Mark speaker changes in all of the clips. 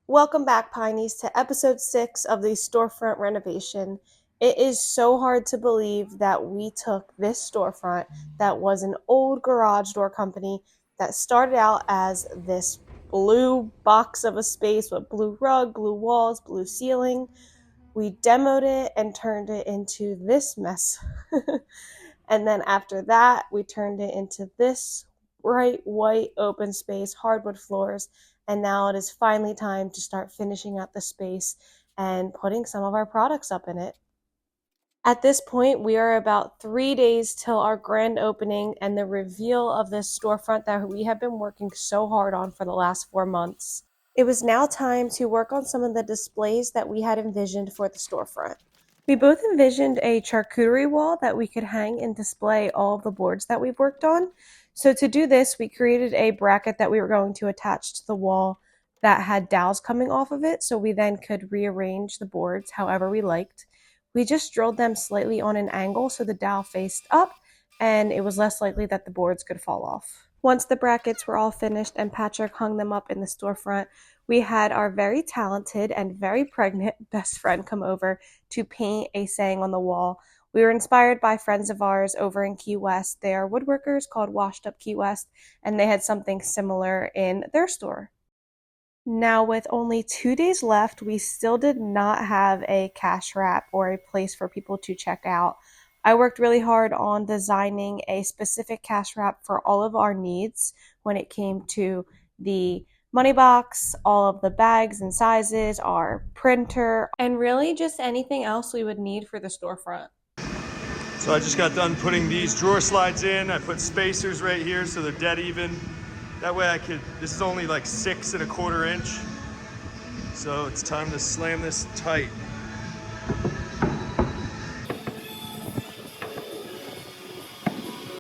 Speaker 1: Welcome back, Pineys, to episode 6 of the storefront renovation. It is so hard to believe that we took this storefront that was an old garage door company that started out as this blue box of a space with blue rug, blue walls, blue ceiling. We demoed it and turned it into this mess. And then after that, we turned it into this bright white open space, hardwood floors, and now it is finally time to start finishing out the space and putting some of our products up in it. At this point, we are about 3 days till our grand opening and the reveal of this storefront that we have been working so hard on for the last 4 months. It was now time to work on some of the displays that we had envisioned for the storefront. We both envisioned a charcuterie wall that we could hang and display all of the boards that we've worked on. So to do this, we created a bracket that we were going to attach to the wall that had dowels coming off of it, so we then could rearrange the boards however we liked. We just drilled them slightly on an angle so the dowel faced up, and it was less likely that the boards could fall off. Once the brackets were all finished and Patrick hung them up in the storefront, we had our very talented and very pregnant best friend come over to paint a saying on the wall. We were inspired by friends of ours over in Key West. They are woodworkers called Washed Up Key West, and they had something similar in their store. Now, with only 2 days left, we still did not have a cash wrap or a place for people to check out. I worked really hard on designing a specific cash wrap for all of our needs when it came to the money box, all of the bags and sizes, our printer, and really just anything else we would need for the storefront.
Speaker 2: So I just got done putting these drawer slides in. I put spacers right here so they're dead even. That way I could, this is only like 6 1/4 inch. So it's time to slam this tight.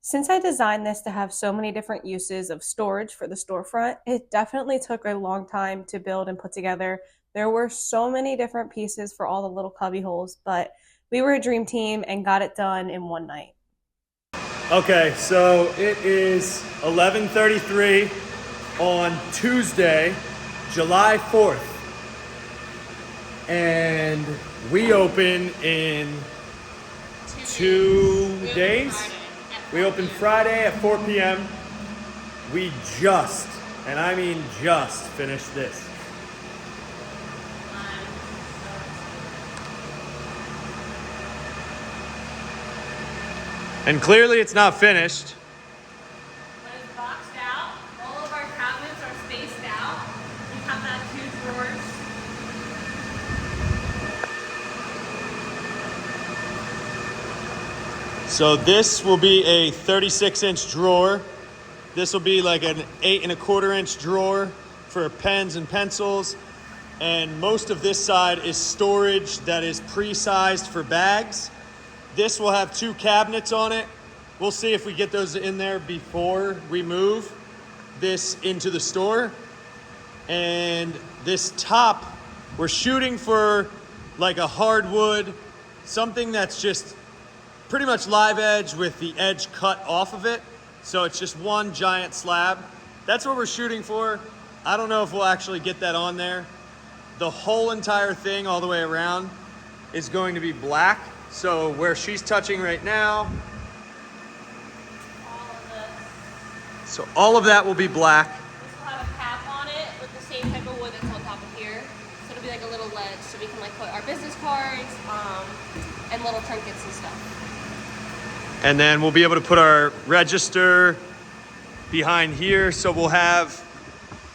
Speaker 1: Since I designed this to have so many different uses of storage for the storefront, it definitely took a long time to build and put together. There were so many different pieces for all the little cubby holes, but we were a dream team and got it done in one night.
Speaker 2: Okay, so it is 11:33 on Tuesday, July 4th. And we open in 2 days. We open Friday at 4 p.m. We just, and I mean just, finished this. And clearly it's not finished.
Speaker 1: But it's boxed out. All of our cabinets are spaced out. We have that 2 drawers.
Speaker 2: So this will be a 36-inch drawer. This will be like an 8 1/4 inch drawer for pens and pencils. And most of this side is storage that is pre-sized for bags. This will have 2 cabinets on it. We'll see if we get those in there before we move this into the store. And this top, we're shooting for like a hardwood, something that's just pretty much live edge with the edge cut off of it. So it's just one giant slab. That's what we're shooting for. I don't know if we'll actually get that on there. The whole entire thing all the way around is going to be black. So where she's touching right now, so all of that will be black.
Speaker 1: This will have a cap on it with the same type of wood that's on top of here. So it'll be like a little ledge so we can like put our business cards and little trinkets and stuff.
Speaker 2: And then we'll be able to put our register behind here. So we'll have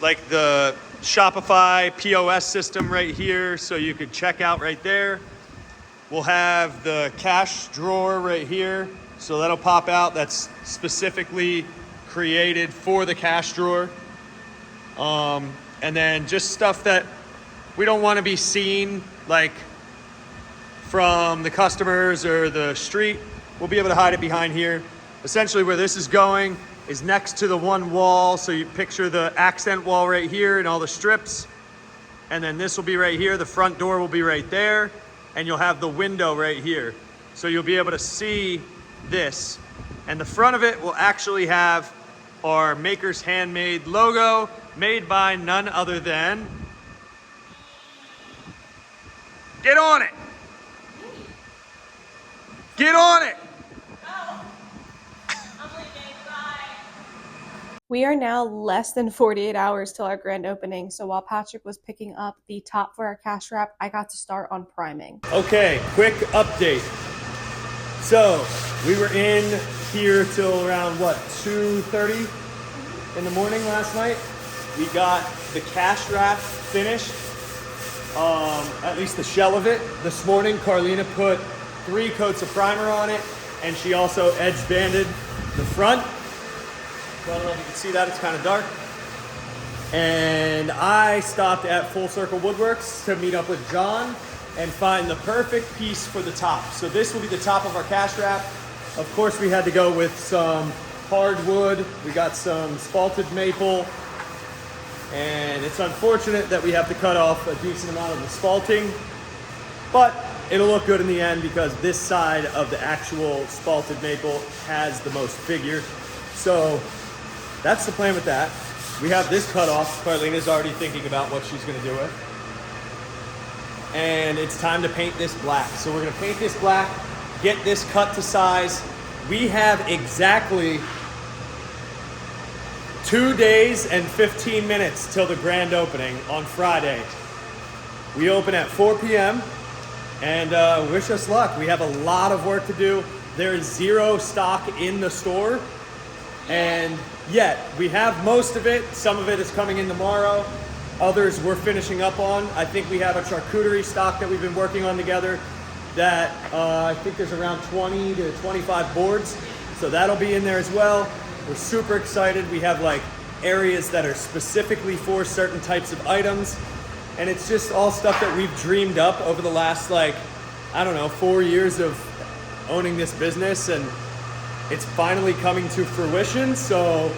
Speaker 2: like the Shopify POS system right here. So you could check out right there. We'll have the cash drawer right here. So that'll pop out. That's specifically created for the cash drawer. And then just stuff that we don't want to be seen like from the customers or the street. We'll be able to hide it behind here. Essentially where this is going is next to the one wall. So you picture the accent wall right here and all the strips. And then this will be right here. The front door will be right there. And you'll have the window right here. So you'll be able to see this. And the front of it will actually have our Maker's Handmade logo, made by none other than Get on it. Get on it.
Speaker 1: We are now less than 48 hours till our grand opening, so while Patrick was picking up the top for our cash wrap, I got to start on priming.
Speaker 2: Okay, quick update. So we were in here till around what, 2:30 in the morning last night. We got the cash wrap finished, at least the shell of it. This morning, Carlina put 3 coats of primer on it, and she also edge banded the front. I don't know if you can see that, it's kind of dark. And I stopped at Full Circle Woodworks to meet up with John and find the perfect piece for the top. So this will be the top of our cash wrap. Of course, we had to go with some hardwood. We got some spalted maple. And it's unfortunate that we have to cut off a decent amount of the spalting, but it'll look good in the end because this side of the actual spalted maple has the most figure. So that's the plan with that. We have this cut off. Carlina's already thinking about what she's gonna do with. And it's time to paint this black. So we're gonna paint this black, get this cut to size. We have exactly 2 days and 15 minutes till the grand opening on Friday. We open at 4 p.m. and wish us luck. We have a lot of work to do. There is 0 stock in the store, and yet we have most of it. Some of it is coming in tomorrow. Others we're finishing up on. I think we have a charcuterie stock that we've been working on together that I think there's around 20 to 25 boards. So that'll be in there as well. We're super excited. We have like areas that are specifically for certain types of items. And it's just all stuff that we've dreamed up over the last 4 years of owning this business. And it's finally coming to fruition. So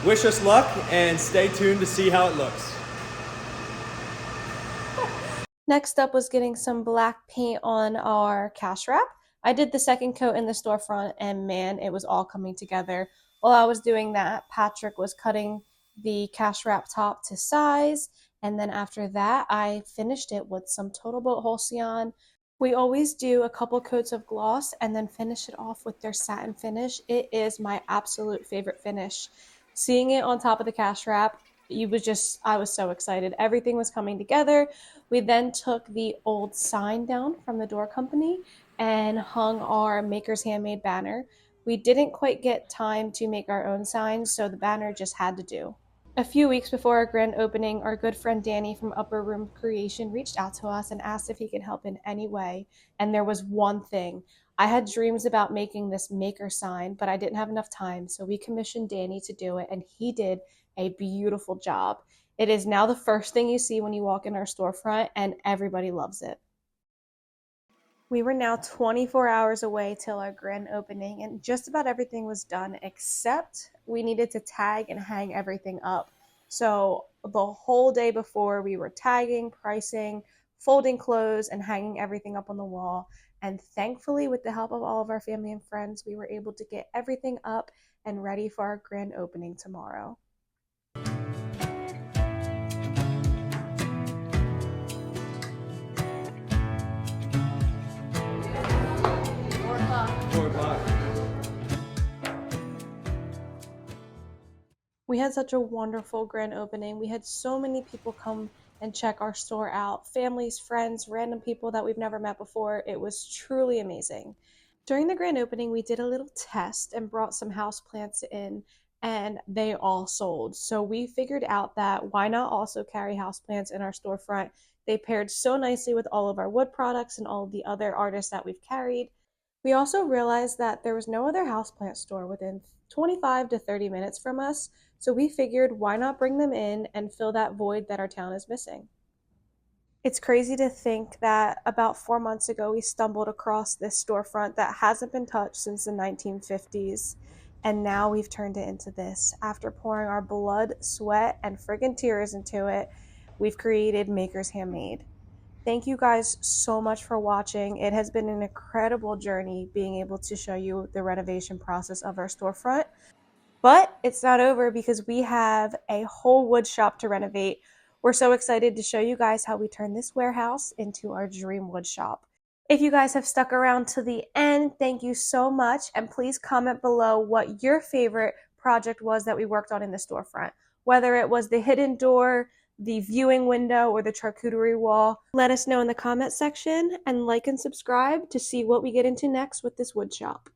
Speaker 2: wish us luck and stay tuned to see how it looks.
Speaker 1: Next up was getting some black paint on our cash wrap. I did the second coat in the storefront, and man, it was all coming together. While I was doing that, Patrick was cutting the cash wrap top to size, and then after that, I finished it with some Total Boat Halcyon. We always do a couple coats of gloss and then finish it off with their satin finish. It is my absolute favorite finish. Seeing it on top of the cash wrap, I was so excited. Everything was coming together. We then took the old sign down from the door company and hung our Maker's Handmade banner. We didn't quite get time to make our own signs, so the banner just had to do. A few weeks before our grand opening, our good friend Danny from Upper Room Creation reached out to us and asked if he could help in any way. And there was one thing. I had dreams about making this maker sign, but I didn't have enough time, so we commissioned Danny to do it, and he did a beautiful job. It is now the first thing you see when you walk in our storefront, and everybody loves it. We were now 24 hours away till our grand opening, and just about everything was done except we needed to tag and hang everything up. So the whole day before, we were tagging, pricing, folding clothes, and hanging everything up on the wall. And thankfully, with the help of all of our family and friends, we were able to get everything up and ready for our grand opening tomorrow. We had such a wonderful grand opening. We had so many people come and check our store out. Families, friends, random people that we've never met before. It was truly amazing. During the grand opening, we did a little test and brought some houseplants in, and they all sold. So we figured out that why not also carry houseplants in our storefront? They paired so nicely with all of our wood products and all of the other artists that we've carried. We also realized that there was no other houseplant store within 25 to 30 minutes from us, so we figured why not bring them in and fill that void that our town is missing. It's crazy to think that about 4 months ago we stumbled across this storefront that hasn't been touched since the 1950s, and now we've turned it into this. After pouring our blood, sweat, and friggin' tears into it, we've created Maker's Handmade. Thank you guys so much for watching. It has been an incredible journey being able to show you the renovation process of our storefront. But it's not over because we have a whole wood shop to renovate. We're so excited to show you guys how we turn this warehouse into our dream wood shop. If you guys have stuck around to the end, thank you so much. And please comment below what your favorite project was that we worked on in the storefront. Whether it was the hidden door, the viewing window, or the charcuterie wall. Let us know in the comment section and like and subscribe to see what we get into next with this wood shop.